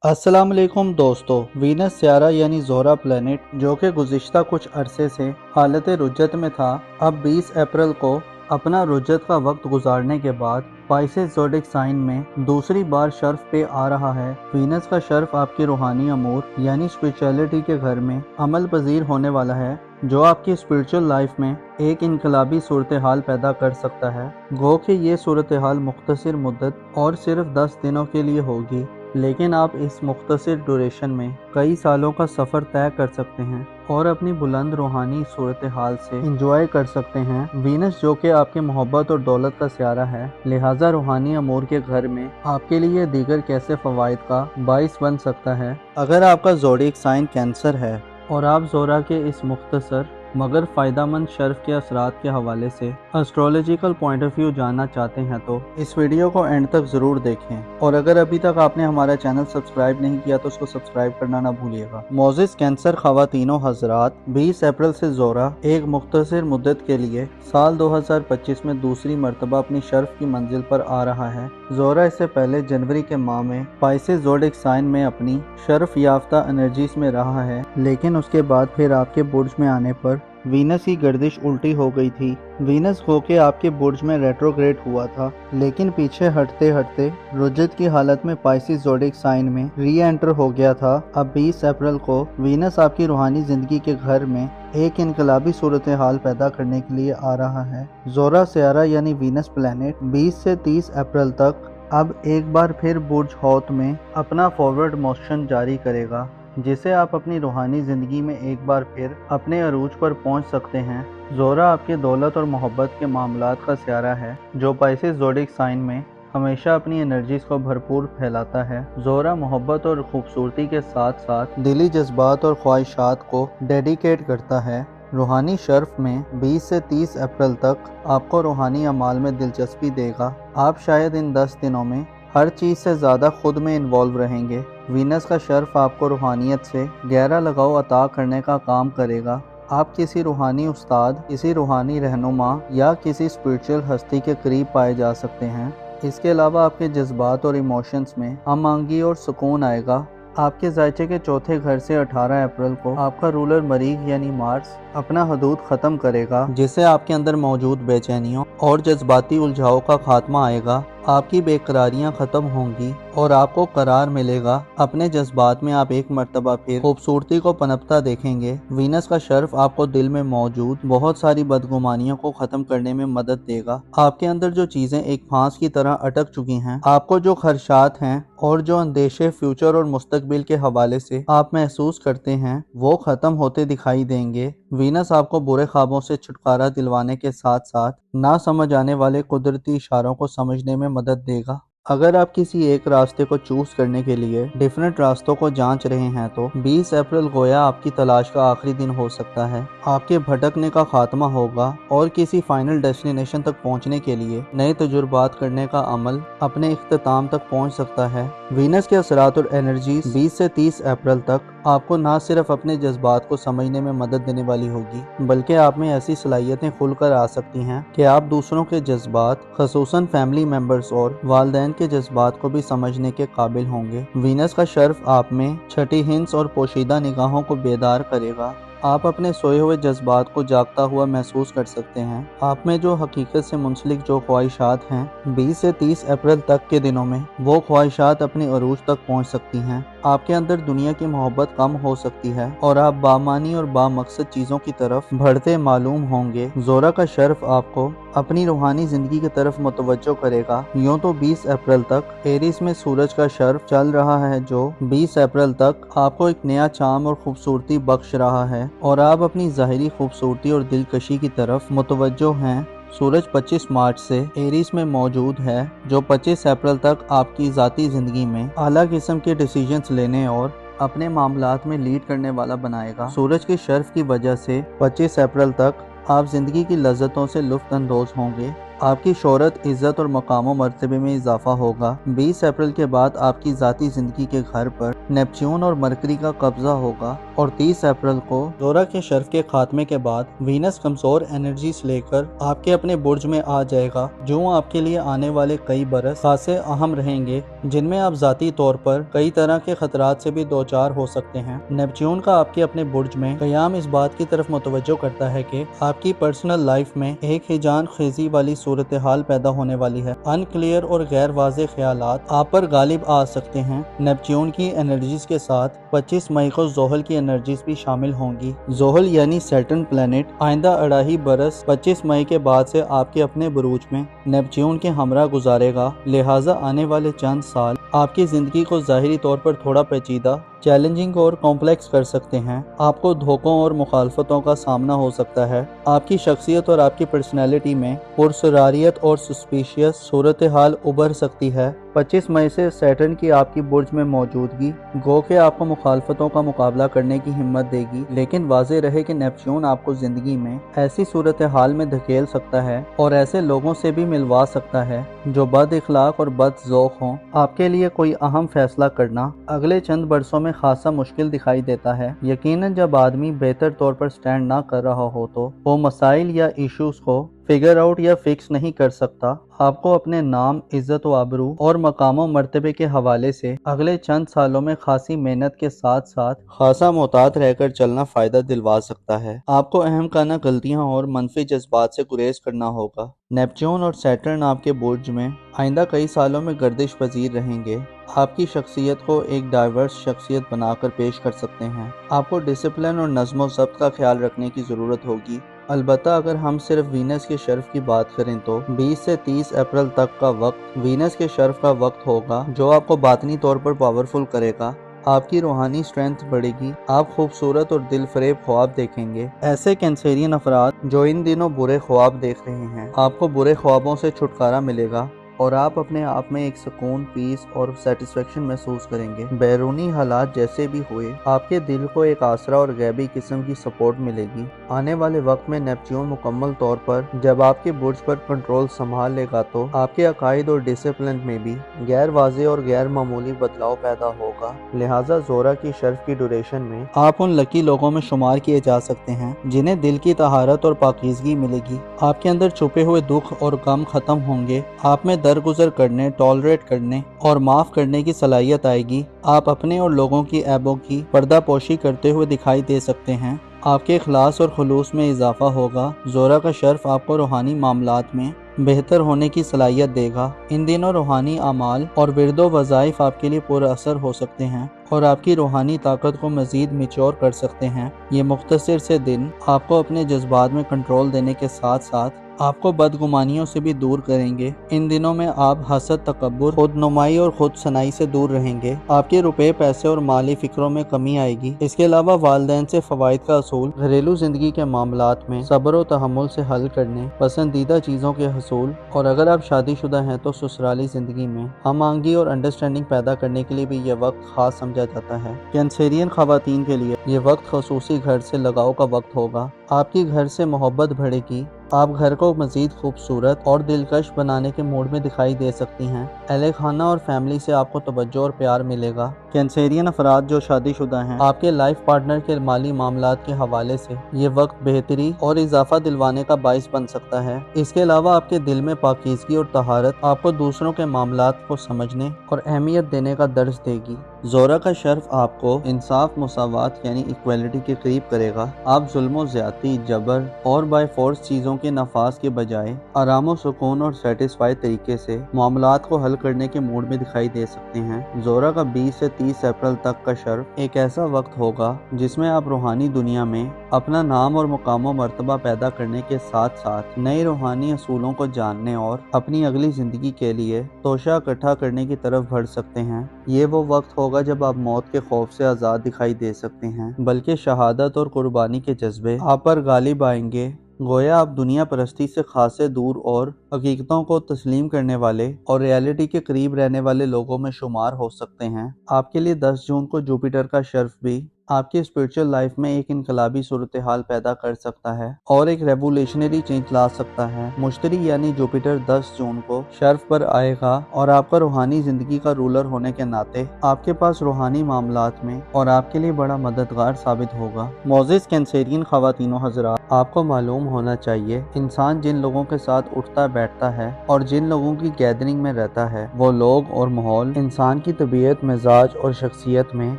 अस्सलाम वालेकुम दोस्तों। वीनस सियारा यानी ज़ोहरा प्लैनेट जो कि गुज़िश्ता कुछ अरसे से हालत रुज्जत में था, अब 20 अप्रैल को अपना रुज्जत का वक्त गुजारने के बाद पाइसेस ज़ोडिक साइन में दूसरी बार शर्फ पे आ रहा है। वीनस का शर्फ आपकी रूहानी अमूर यानी स्पिरिचुअलिटी के घर में अमल पजीर होने वाला है, जो आपकी स्पिरिचुअल लाइफ में एक इनकलाबी सूरत हाल पैदा कर सकता है। गो कि ये सूरत हाल मुख्तसर मुद्दत और सिर्फ 10 दिनों के लिए होगी, लेकिन आप इस मुख्तसर ड्यूरेशन में कई सालों का सफ़र तय कर सकते हैं और अपनी बुलंद रूहानी सूरत हाल से इंजॉय कर सकते हैं। वीनस जो कि आपके मोहब्बत और दौलत का सियारा है, लिहाजा रूहानी अमूर के घर में आपके लिए दीगर कैसे फ़वाइद का बाइस बन सकता है। अगर आपका ज़ोडिक साइन कैंसर है और आप ज़ोहरा के इस मुख्तसर मगर फ़ायदामंद शर्फ के असरात के हवाले से एस्ट्रोलॉजिकल पॉइंट ऑफ व्यू जानना चाहते हैं तो इस वीडियो को एंड तक ज़रूर देखें, और अगर अभी तक आपने हमारा चैनल सब्सक्राइब नहीं किया तो उसको सब्सक्राइब करना ना भूलिएगा। मोजिस कैंसर ख़वातीनों हज़रात, 20 अप्रैल से ज़ोहरा एक मुख्तसर मुद्दत के लिए साल 2025 में दूसरी मरतबा अपनी शर्फ की मंजिल पर आ रहा है। ज़ोहरा इससे पहले जनवरी के माह में पाइसेस ज़ोडिक साइन में अपनी शर्फ याफ्ता एनर्जीज में रहा है, लेकिन उसके बाद फिर आपके बुर्ज में आने पर वीनस की गर्दिश उल्टी हो गई थी। वीनस होके आपके बुर्ज में रेट्रोग्रेड हुआ था, लेकिन पीछे हटते हटते रुज्जत की हालत में पाइसेस ज़ोडिक साइन में री एंटर हो गया था। अब 20 अप्रैल को वीनस आपकी रूहानी जिंदगी के घर में एक इनकलाबी सूरत हाल पैदा करने के लिए आ रहा है। ज़ोहरा सियारा यानी वीनस प्लैनेट 20 से 30 अप्रैल तक अब एक बार फिर बुर्ज हौत में अपना फॉरवर्ड मोशन जारी करेगा, जिसे आप अपनी रूहानी ज़िंदगी में एक बार फिर अपने अरूज पर पहुंच सकते हैं। ज़ोहरा आपके दौलत और मोहब्बत के मामलात का सियारा है, जो पाइसेस ज़ोडिक साइन में हमेशा अपनी एनर्जीज को भरपूर फैलाता है। ज़ोहरा मोहब्बत और खूबसूरती के साथ साथ दिली जज्बात और ख्वाहिशात को डेडिकेट करता है। रूहानी शर्फ में 20 से 30 अप्रैल तक आपको रूहानी अमाल में दिलचस्पी देगा। आप शायद इन 10 दिनों में हर चीज़ से ज़्यादा खुद में इन्वॉल्व रहेंगे। वीनस का शर्फ आपको रूहानियत से गहरा लगाव अता करने का काम करेगा। आप किसी रूहानी उस्ताद, किसी रूहानी रहनुमा या किसी स्पिरिचुअल हस्ती के करीब पाए जा सकते हैं। इसके अलावा आपके जज्बात और इमोशंस में हम आंगी और सुकून आएगा। आपके जायचे के चौथे घर से 18 अप्रैल को आपका रूलर मरीख यानी मार्स अपना हदूद ख़त्म करेगा, जिससे आपके अंदर मौजूद बेचैनियों और जज्बाती उलझाव का खात्मा आएगा। आपकी बेकरारियां ख़त्म होंगी और आपको करार मिलेगा। अपने जज्बात में आप एक मर्तबा फिर खूबसूरती को पनपता देखेंगे। वीनस का शर्फ आपको दिल में मौजूद बहुत सारी बदगुमानियों को ख़त्म करने में मदद देगा। आपके अंदर जो चीज़ें एक फांस की तरह अटक चुकी हैं, आपको जो खदशात हैं और जो अंदेशे फ्यूचर और मुस्तकबिल के हवाले से आप महसूस करते हैं, वो ख़त्म होते दिखाई देंगे। वीनस आपको बुरे ख्वाबों से छुटकारा दिलवाने के साथ साथ ना समझ आने वाले कुदरती इशारों को समझने में मदद देगा। अगर आप किसी एक रास्ते को चूज करने के लिए डिफरेंट रास्तों को जांच रहे हैं तो 20 अप्रैल गोया आपकी तलाश का आखिरी दिन हो सकता है। आपके भटकने का खात्मा होगा और किसी फाइनल डेस्टिनेशन तक पहुंचने के लिए नए तजुर्बात करने का अमल अपने इख्तिताम तक पहुंच सकता है। वीनस के असरात और एनर्जीज 20 से 30 अप्रैल तक आपको ना सिर्फ अपने जज्बात को समझने में मदद देने वाली होगी, बल्कि आप में ऐसी सलाहियतें खुलकर आ सकती हैं कि आप दूसरों के जज्बात, खसूसन फैमिली मेंबर्स और वालिदैन के जज्बात को भी समझने के काबिल होंगे। वीनस का शर्फ आप में छठी हिंस और पोशीदा निगाहों को बेदार करेगा। आप अपने सोए हुए जज्बात को जागता हुआ महसूस कर सकते हैं। आप में जो हकीकत से मुंसलिक जो ख्वाहिशात हैं, 20 से 30 अप्रैल तक के दिनों में वो ख्वाहिशात अपने अरूज तक पहुंच सकती हैं। आपके अंदर दुनिया की मोहब्बत कम हो सकती है और आप बामानी और बामकसद चीज़ों की तरफ बढ़ते मालूम होंगे। ज़ोहरा का शर्फ आपको अपनी रूहानी जिंदगी की तरफ मुतवज्जो करेगा। यूँ तो 20 अप्रैल तक एरिस में सूरज का शर्फ चल रहा है, जो 20 अप्रैल तक आपको एक नया चाम और खूबसूरती बख्श रहा है और आप अपनी ज़ाहिरी खूबसूरती और दिलकशी की तरफ मुतवज्जो हैं। सूरज 25 मार्च से एरिस में मौजूद है, जो 25 अप्रैल तक आपकी ज़ाती ज़िंदगी में आला किस्म के डिसीजंस लेने और अपने मामलात में लीड करने वाला बनाएगा। सूरज के शर्फ की वजह से 25 अप्रैल तक आप ज़िंदगी की लज्जतों से लुत्फ़ अंदोज़ होंगे। آپ کی شہرت، عزت اور مقام و مرتبے میں اضافہ ہوگا۔ 20 اپریل کے بعد آپ کی ذاتی زندگی کے گھر پر نیپچون اور مرکری کا قبضہ ہوگا اور 30 اپریل کو زہرہ کے شرف کے خاتمے کے بعد وینس کمزور انرجیز لے کر آپ کے اپنے برج میں آ جائے گا، جو آپ کے لیے آنے والے کئی برس خاصے اہم رہیں گے، جن میں آپ ذاتی طور پر کئی طرح کے خطرات سے بھی دوچار ہو سکتے ہیں۔ نیپچون کا آپ کے اپنے برج میں قیام اس بات کی طرف متوجہ کرتا ہے کہ آپ کی پرسنل لائف میں ایک ہیجان خیزی والی صورتحال پیدا ہونے والی ہے۔ ان کلیئر اور غیر واضح خیالات آپ پر غالب آ سکتے ہیں۔ نیپچون کی انرجیز کے ساتھ 25 مئی کو زحل کی انرجیز بھی شامل ہوں گی۔ زحل یعنی سیٹرن پلانٹ آئندہ 2.5 برس 25 مئی کے بعد سے آپ کے اپنے بروج میں نیپچون کے ہمراہ گزارے گا، لہٰذا آنے والے چند سال آپ کی زندگی کو ظاہری طور پر تھوڑا پیچیدہ، چیلنجنگ اور کمپلیکس کر سکتے ہیں۔ آپ کو دھوکوں اور مخالفتوں کا سامنا ہو سکتا ہے۔ آپ کی شخصیت اور آپ کی پرسنالٹی میں پرسراریت اور سسپیشیس صورتحال ابھر سکتی ہے۔ 25 مئی سے سیٹرن کی آپ کی برج میں موجودگی گو کہ آپ کو مخالفتوں کا مقابلہ کرنے کی ہمت دے گی، لیکن واضح رہے کہ نیپچون آپ کو زندگی میں ایسی صورتحال میں دھکیل سکتا ہے اور ایسے لوگوں سے بھی ملوا سکتا ہے جو بد اخلاق اور بد ذوق ہوں۔ آپ کے لیے کوئی اہم فیصلہ کرنا اگلے چند برسوں میں خاصا مشکل دکھائی دیتا ہے۔ یقیناً جب آدمی بہتر طور پر سٹینڈ نہ کر رہا ہو تو وہ مسائل یا ایشوز کو فگر آؤٹ یا فکس نہیں کر سکتا۔ آپ کو اپنے نام، عزت و آبرو اور مقام و مرتبے کے حوالے سے اگلے چند سالوں میں خاصی محنت کے ساتھ ساتھ خاصا محتاط رہ کر چلنا فائدہ دلوا سکتا ہے۔ آپ کو اہم کانہ غلطیاں اور منفی جذبات سے گریز کرنا ہوگا۔ نیپچون اور سیٹرن آپ کے برج میں آئندہ کئی سالوں میں گردش پذیر رہیں گے۔ آپ کی شخصیت کو ایک ڈائیورس شخصیت بنا کر پیش کر سکتے ہیں۔ آپ کو ڈسپلن اور نظم و ضبط کا خیال رکھنے کی ضرورت ہوگی۔ البتہ اگر ہم صرف وینس کے شرف کی بات کریں تو 20 سے 30 اپریل تک کا وقت وینس کے شرف کا وقت ہوگا، جو آپ کو باطنی طور پر پاورفل کرے گا۔ آپ کی روحانی سٹرینتھ بڑھے گی۔ آپ خوبصورت اور دل فریب خواب دیکھیں گے۔ ایسے کینسیرین افراد جو ان دنوں برے خواب دیکھ رہے ہیں، آپ کو برے خوابوں سے چھٹکارا ملے گا اور آپ اپنے آپ میں ایک سکون، پیس اور سیٹسفیکشن محسوس کریں گے۔ بیرونی حالات جیسے بھی ہوئے، آپ کے دل کو ایک آسرا اور غیبی قسم کی سپورٹ ملے گی۔ آنے والے وقت میں نیپچون مکمل طور پر جب آپ کے برج پر کنٹرول سنبھال لے گا تو آپ کے عقائد اور ڈسپلن میں بھی غیر واضح اور غیر معمولی بدلاؤ پیدا ہوگا، لہٰذا زہرہ کی شرف کی ڈیوریشن میں آپ ان لکی لوگوں میں شمار کیے جا سکتے ہیں جنہیں دل کی طہارت اور پاکیزگی ملے گی۔ آپ کے اندر چھپے ہوئے دکھ اور غم ختم ہوں گے۔ آپ میں درگزر کرنے، ٹالریٹ کرنے اور معاف کرنے کی صلاحیت آئے گی۔ آپ اپنے اور لوگوں کی عیبوں کی پردہ پوشی کرتے ہوئے دکھائی دے سکتے ہیں۔ آپ کے اخلاص اور خلوص میں اضافہ ہوگا۔ زہرہ کا شرف آپ کو روحانی معاملات میں بہتر ہونے کی صلاحیت دے گا۔ ان دنوں روحانی اعمال اور ورد و وظائف آپ کے لیے پر اثر ہو سکتے ہیں اور آپ کی روحانی طاقت کو مزید میچور کر سکتے ہیں۔ یہ مختصر سے دن آپ کو اپنے جذبات میں کنٹرول دینے کے ساتھ ساتھ آپ کو بدگمانیوں سے بھی دور کریں گے۔ ان دنوں میں آپ حسد، تکبر، خود نمائی اور خود ثنائی سے دور رہیں گے۔ آپ کے روپے، پیسے اور مالی فکروں میں کمی آئے گی۔ اس کے علاوہ والدین سے فوائد کا اصول، گھریلو زندگی کے معاملات میں صبر و تحمل سے حل کرنے، پسندیدہ چیزوں کے حصول، اور اگر آپ شادی شدہ ہیں تو سسرالی زندگی میں ہم آہنگی اور انڈرسٹینڈنگ پیدا کرنے کے لیے بھی یہ وقت خاص سمجھا جاتا ہے۔ کینسیرین خواتین کے لیے یہ وقت خصوصی گھر سے لگاؤ کا وقت ہوگا۔ آپ کی گھر سے محبت بڑھے گی۔ آپ گھر کو مزید خوبصورت اور دلکش بنانے کے موڈ میں دکھائی دے سکتی ہیں۔ اہل خانہ اور فیملی سے آپ کو توجہ اور پیار ملے گا۔ کینسیرین افراد جو شادی شدہ ہیں، آپ کے لائف پارٹنر کے مالی معاملات کے حوالے سے یہ وقت بہتری اور اضافہ دلوانے کا باعث بن سکتا ہے۔ اس کے علاوہ آپ کے دل میں پاکیزگی اور طہارت آپ کو دوسروں کے معاملات کو سمجھنے اور اہمیت دینے کا درس دے گی۔ زہرہ کا شرف آپ کو انصاف، مساوات یعنی ایکویلٹی کے قریب کرے گا۔ آپ ظلم و زیادتی، جبر اور بائی فورس چیزوں کے نفاذ کے بجائے آرام و سکون اور سیٹسفائی طریقے سے معاملات کو حل کرنے کے موڈ میں دکھائی دے سکتے ہیں۔ زہرہ کا 20 سے 30 اپریل تک کا شرف ایک ایسا وقت ہوگا جس میں آپ روحانی دنیا میں اپنا نام اور مقام و مرتبہ پیدا کرنے کے ساتھ ساتھ نئے روحانی اصولوں کو جاننے اور اپنی اگلی زندگی کے لیے توشہ اکٹھا کرنے کی طرف بڑھ سکتے ہیں۔ یہ وہ وقت ہوگا جب آپ موت کے خوف سے آزاد دکھائی دے سکتے ہیں، بلکہ شہادت اور قربانی کے جذبے آپ پر غالب آئیں گے۔ گویا آپ دنیا پرستی سے خاصے دور اور حقیقتوں کو تسلیم کرنے والے اور ریالٹی کے قریب رہنے والے لوگوں میں شمار ہو سکتے ہیں۔ آپ کے لیے 10 جون کو جوپیٹر کا شرف بھی आपकी स्पिरिचुअल लाइफ में एक इनकलाबी सूरत-ए-हाल पैदा कर सकता है और एक रेवोल्यूशनरी चेंज ला सकता है। मुश्तरी यानी जुपिटर 10 जून को शर्फ पर आएगा और आपका रूहानी जिंदगी का रूलर होने के नाते आपके पास रूहानी मामलात में और आपके लिए बड़ा मददगार साबित होगा। मोअज़्ज़िज़ कैंसेरियन ख़वातीनो हज़रात, आपको मालूम होना चाहिए इंसान जिन लोगों के साथ उठता बैठता है और जिन लोगों की गैदरिंग में रहता है वो लोग और माहौल इंसान की तबीयत, मिजाज और शख्सियत में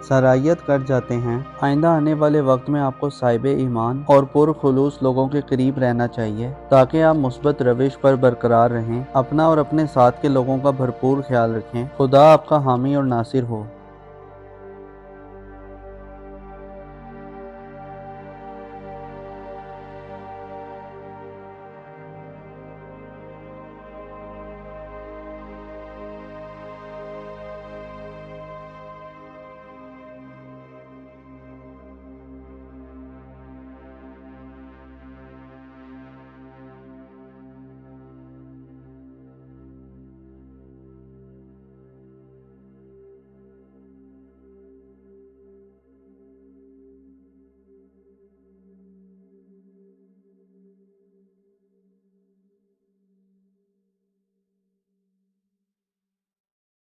सरायत कर जाते हैं। आइंदा आने वाले वक्त में आपको साहिब ईमान और पुरखुलूस लोगों के करीब रहना चाहिए ताकि आप मुस्बत रविश पर बरकरार रहें। अपना और अपने साथ के लोगों का भरपूर ख्याल रखें। खुदा आपका हामी और नासिर हो।